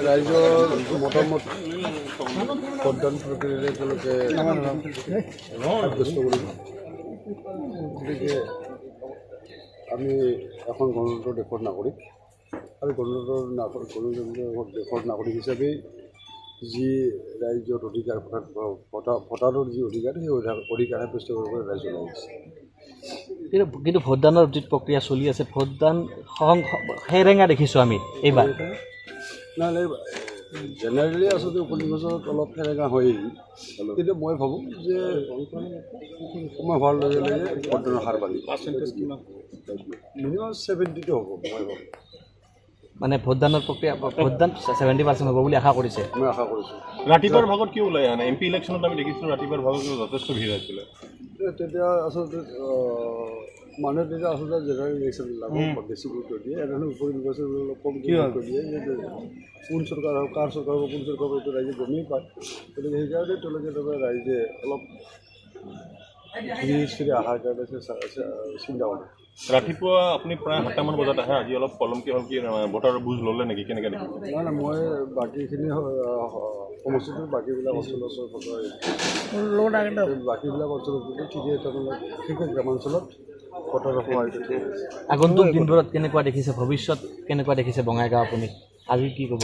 ৰাইজৰ মতামত ভোটদান প্ৰক্ৰিয়াৰে তেওঁলোকে সাব্যস্ত কৰিব। গতিকে আমি এখন গণতন্ত্ৰ দেশৰ নাগৰিক আৰু দেশৰ নাগৰিক হিচাপে যি ৰাইজৰ অধিকাৰ ভোটাৰৰ যি অধিকাৰ সেই অধিকাৰ সাব্যস্ত কৰিবলৈ ৰাইজ ওলাই আহিছে। কিন্তু ভোটদানৰ যি প্ৰক্ৰিয়া চলি আছে, ভোটদান সেৰেঙা দেখিছোঁ আমি এইবাৰ। নহ'লে জেনেৰেলি আচলতে 19 অলপ সেৰেঙা হয়েই, কিন্তু মই ভাবোঁ যে সময় হোৱাৰ লগে লগে ভোটদানৰ হাৰ বাঢ়িব। মিনিমাম 70টো হ'ব মই ভাবোঁ। মানে ভোটদানৰ প্ৰক্ৰিয়া ভোটদান 70% হ'ব বুলি আশা কৰিছে। মই আশা কৰিছোঁ। ৰাতিপুৱাৰ ভাগত কি ওলাই আনে? MP ইলেকশ্যনত আমি দেখিছিলোঁ ৰাতিপুৱাৰ ভাগত যথেষ্ট ভিৰ হৈছিলে। তেতিয়া আচলতে মানুহে তেতিয়া আচলতে জেনেৰেল ইলেকশ্যনবিলাকক বেছি গুৰুত্ব দিয়ে, এনেধৰণে উপ নিৰ্বাচনবিলাক অলপ কম গুৰুত্ব দিয়ে। কোন চৰকাৰ হওক, কাৰ চৰকাৰ হওক, কোন চৰকাৰ হওক, এইটো ৰাইজে গমেই পায়। গতিকে সেইকাৰণে তেওঁলোকে তাৰমানে ৰাইজে অলপ ঘূৰি অহাৰ কাৰণে চিন্তা কৰে। ৰাতিপুৱা আপুনি প্ৰায় 7টামান বজাত আহে, আজি অলপ পলমকৈ হ'ল কি ভোটাৰৰ বুজ ল'লে নেকি? কেনেকৈ দেখি? নাই মই বাকীখিনি সমষ্টিটোৰ বাকীবিলাক অঞ্চলৰ বাকীবিলাক অঞ্চলত ঠিকেই তাৰমানে বিশেষকৈ গ্ৰামাঞ্চলত ভোটাৰৰ সহায়টো ঠিক আছে। আগন্তুক দিনবোৰত কেনেকুৱা দেখিছে, ভৱিষ্যত কেনেকুৱা দেখিছে বঙাইগাঁও আপুনি? আজি কি ক'ব?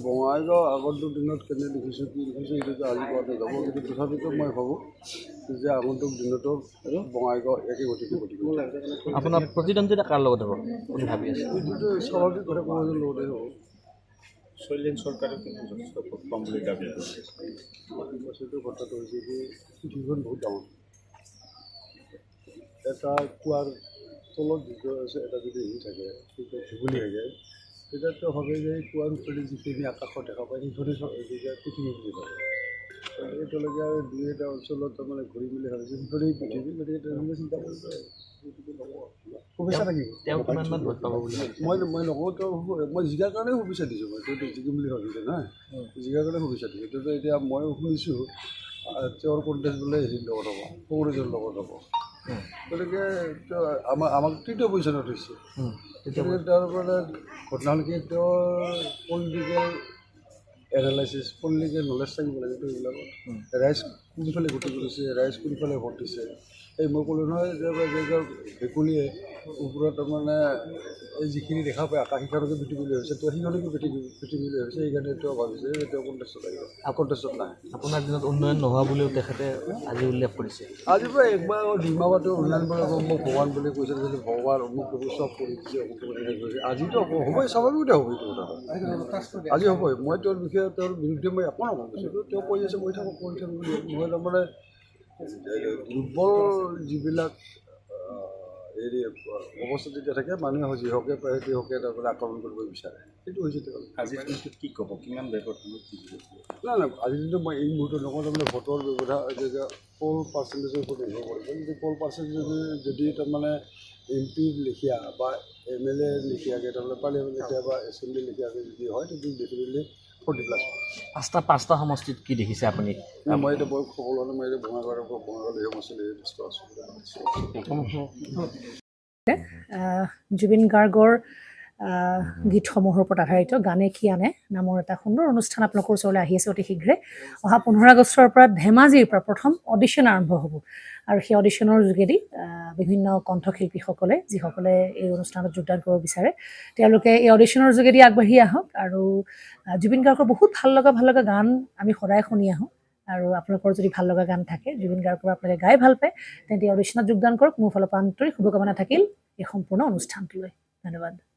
বঙাইগাঁও আগন্তুক দিনত কেনে দেখিছোঁ কি দেখিছোঁ এইটোতো আজি কোৱাতে যাব, কিন্তু তথাপিতো মই ভাবোঁ যে আগন্তুক দিনতো বঙাইগাঁও একে গতিকে গতিকে আপোনাৰ প্ৰতিদ্বন্দ্বিতা কাৰ লগত হ'ব বুলি ভাবি আছে? এইটোতো স্বাভাৱিক কথা কোনো এজন লগতে হ'ব। শৈলেন চৰকাৰে যথেষ্ট ভোট পাম বুলি দাবী কৰিছে। সেইটো কথাটো হৈছে যে পৃথিৱীখন বহুত ডাঙৰ। এটা কুৱাৰ তলত যিটো আছে, এটা যদি হেৰি থাকে ভূগোলী হৈ যায়, তেতিয়াতো ভাবে যে কুৱাৰ ওপৰেদি যিখিনি আকাশত দেখা পায় সেইখনেই পৃথিৱী বুলি ভাবে। এতিয়ালৈকে আৰু দুই এটা অঞ্চলত তাৰমানে ঘূৰি মেলি ভাবিছে সেইখনেই পৃথিৱী, গতিকে তেনেকৈ চিন্তা কৰিব শুভেচ্ছা থাকিব। তেওঁ কিমানমান ভোট পাব বুলি মই নকওঁ, মই জিকাৰ কাৰণে শুভেচ্ছা দিছোঁ। মই তেওঁতো জিকিম বুলি ভাবিছে নহয়, জিকাৰ কাৰণে শুভেচ্ছা দিছোঁ। এতিয়াতো এতিয়া মই শুনিছোঁ তেওঁৰ কণ্টেষ্ট বোলে হেৰিৰ লগত হ'ব, কংগ্ৰেছৰ লগত হ'ব। গতিকে আমাক তৃতীয় পজিশ্যনত হৈছে। গতিকে তেওঁৰ মানে ঘটনা হ'ল কি, তেওঁৰ পলিটিকেল এনালাইচিছ, পলিটিকেল নলেজ থাকিব লাগে এইবিলাকত। ৰাইজ কোনফালে গতি কৰিছে, ৰাইজ কোনফালে ভোট দিছে। এই মই ক'লোঁ নহয় যে ভেকুলীয়ে ওপৰত তাৰমানে এই যিখিনি দেখা পায় আকাশ সিখনকে পৃথিৱীলৈ হৈছে, তো সিখনকে পৃথিৱীলৈ হৈছে। সেইকাৰণে তেওঁ ভাবিছে যে তেওঁ কণ্টেষ্টত আহিব, কণ্টেষ্টত নাহে। আপোনাৰ দিনত উন্নয়ন নোহোৱা বুলিও তেখেতে আজি উল্লেখ কৰিছে। আজিৰ পৰা একবাৰ দুইমাহতো উন্নয়ন বুলি মোক ভগৱান বুলি কৈছিল, যে ভগৱান অমুক তমুক চব কৰি দিছে, অমুক তমুক কৰিছে। আজিতো হ'বই, স্বাভাৱিকতে হ'ব এইটো কথা। আজি হ'বই। মই তেওঁৰ বিষয়ে তেওঁৰ বিৰুদ্ধে মই একো নকওঁ, তেওঁ কৈ আছে মই থাকোঁ কৈ থাকোঁ বুলি। মই তাৰমানে দুৰ্বল যিবিলাক হেৰি অৱস্থা যেতিয়া থাকে, মানুহে যিহকে পায় সেইহকে তাৰমানে আক্ৰমণ কৰিব বিচাৰে। সেইটো হৈছে তেওঁ। আজিৰ দিনটোত কি ক'ব? কিমান বেগত নাই আজিৰ দিনটো মই এই মুহূৰ্তত নকওঁ। তাৰমানে ভোটৰ ব্যৱস্থা যে পল পাৰ্চেণ্টেজৰ ওপৰত নিৰ্ভৰ কৰিব। কিন্তু পল পাৰ্চেণ্টেজ যদি তাৰমানে MP লেখীয়া বা MLA লেখীয়াকৈ তাৰমানে পাৰ্লিয়ামেণ্ট লেখীয়া বা এছেম্বলি লেখীয়াকৈ যদি হয়, তেতিয়া ডেফিনেটলি 40+। পাঁচটা সমষ্টিত কি দেখিছে আপুনি? মই এতিয়া বয়স সকলো মই এতিয়া বঙাইগাঁৱৰ সমষ্টিলৈ ব্যস্ত আছোঁ। জুবিন গাৰ্গৰ গীতসমূহৰ ওপৰত আধাৰিত গানে কি আনে নামৰ এটা সুন্দৰ অনুষ্ঠান আপোনালোকৰ ওচৰলৈ আহি আছে অতি শীঘ্ৰে। অহা 15 আগষ্টৰ পৰা ধেমাজিৰ পৰা প্ৰথম অডিশ্যন আৰম্ভ হ'ব, আৰু সেই অডিশ্যনৰ যোগেদি বিভিন্ন কণ্ঠশিল্পীসকলে যিসকলে এই অনুষ্ঠানত যোগদান কৰিব বিচাৰে, তেওঁলোকে এই অডিশ্যনৰ যোগেদি আগবাঢ়ি আহক। আৰু জুবিন গাৰ্গৰ বহুত ভাল লগা গান আমি সদায় শুনি আহোঁ, আৰু আপোনালোকৰ যদি ভাল লগা গান থাকে, জুবিন গাৰ্গৰ আপোনালোকে গাই ভাল পায়, তেন্তে অডিশ্যনত যোগদান কৰক। মোৰ ফালৰ পৰা আন্তৰিক শুভকামনা থাকিল এই সম্পূৰ্ণ অনুষ্ঠানটোলৈ। ধন্যবাদ।